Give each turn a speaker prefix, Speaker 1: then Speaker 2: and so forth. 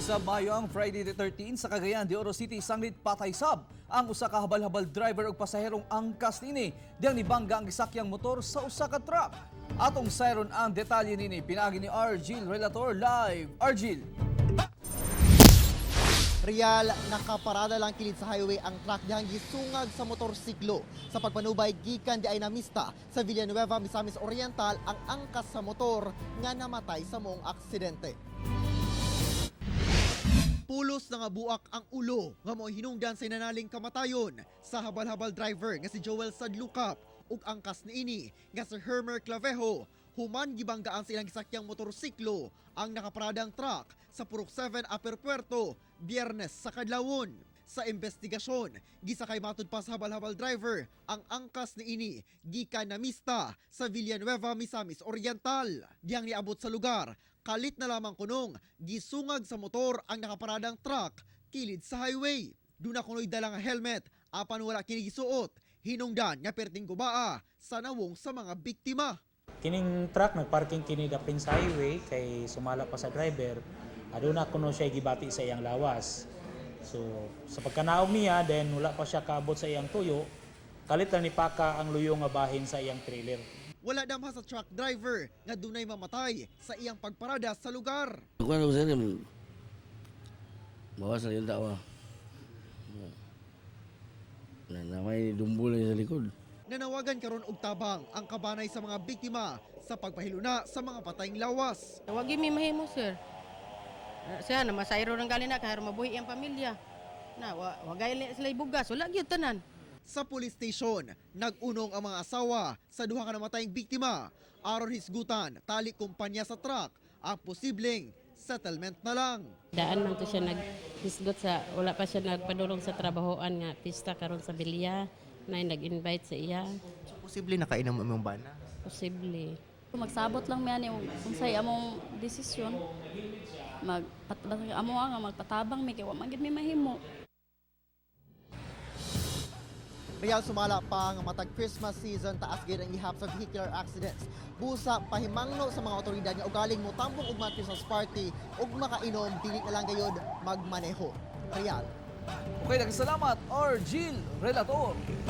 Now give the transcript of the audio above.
Speaker 1: sa Mayong Friday the 13 sa Cagayan de Oro City sanglit patay sab ang usa ka habal-habal driver ug pasaherong angkas nini diyang nibangga ang gisakyang motor sa usa ka truck. Atong sayron ang detalye nini pinagi ni Argil Relator live. Argil.
Speaker 2: Real, nakaparada lang kilid sa highway ang truck diyang gisungag sa motorsiklo. Sa pagpanubay gikan di ay namista sa Villanueva, Misamis Oriental ang angkas sa motor nga namatay sa moong aksidente. Pulos na nga buak ang ulo nga mo'y hinungdan sa inanaling kamatayon sa habal-habal driver nga si Joel Sadlukap ug angkas niini nga si Hermer Clavejo. Human gibanggaan sa ilang gisakyang motorsiklo ang nakaparadang truck sa Purok 7 Upper Puerto Biyernes sa kadlawon. Sa investigasyon, gisakay matud pa sa habal-habal driver ang angkas niini gikan na mista sa Villanueva, Misamis Oriental. Diyang niabot sa lugar, kalit na lamang kunong gisungag sa motor ang nakaparadang truck kilid sa highway. Duna kuno'y dalang helmet apan wala kini gisuot. Hinungdan nga perting gubaa sa nawong sa mga biktima.
Speaker 3: Kining truck nagparking kini daping sa highway kay sumala pa sa driver. Aduna kuno siya gibati sa iyang lawas. So sa pagkanaog niya then wala pa siya kaabot sa iyang tuyo, kalit lang ni paka ang luyo nga bahin sa iyang trailer.
Speaker 2: Wala damha sa truck driver nga dunay mamatay sa iyang pagparada sa lugar.
Speaker 4: Kung ano sa inyo, bawas na yung tawa. Na may dumbulan sa likod.
Speaker 2: Nanawagan karon og tabang ang kabanay sa mga biktima sa pagpahiluna sa mga patayng lawas.
Speaker 5: Huwag mi mahimo, sir. Siya na masayro ng galina kaya mabuhi ang pamilya. Na wagay sila ibugas, wala gyud tanan.
Speaker 2: Sa police station, nag-unong ang mga asawa sa duha ka namatayng biktima. Aron hisgutan, tali kumpanya sa truck ang posibleng settlement na lang.
Speaker 6: Daan man to siya naghisgot sa wala pa siya nagpadulong sa trabahoan nga pista karon sa Bilya na nag-invite sa iya.
Speaker 2: Posible nakainom among bana.
Speaker 6: Posible.
Speaker 7: Magsabot lang miyan yung unsay among desisyon. Amo nga magpatabang mi kay wa man gid mi mahimo.
Speaker 2: Real sumala pa nga matag Christmas season taas gid ang ihap sa vehicular accidents. Busa pahimangno sa mga otoridad nga ugaling mo tambong ug Christmas party ug makainom dili na lang gayud magmaneho. Real.
Speaker 1: Okay, nagsalamat Argil Relator.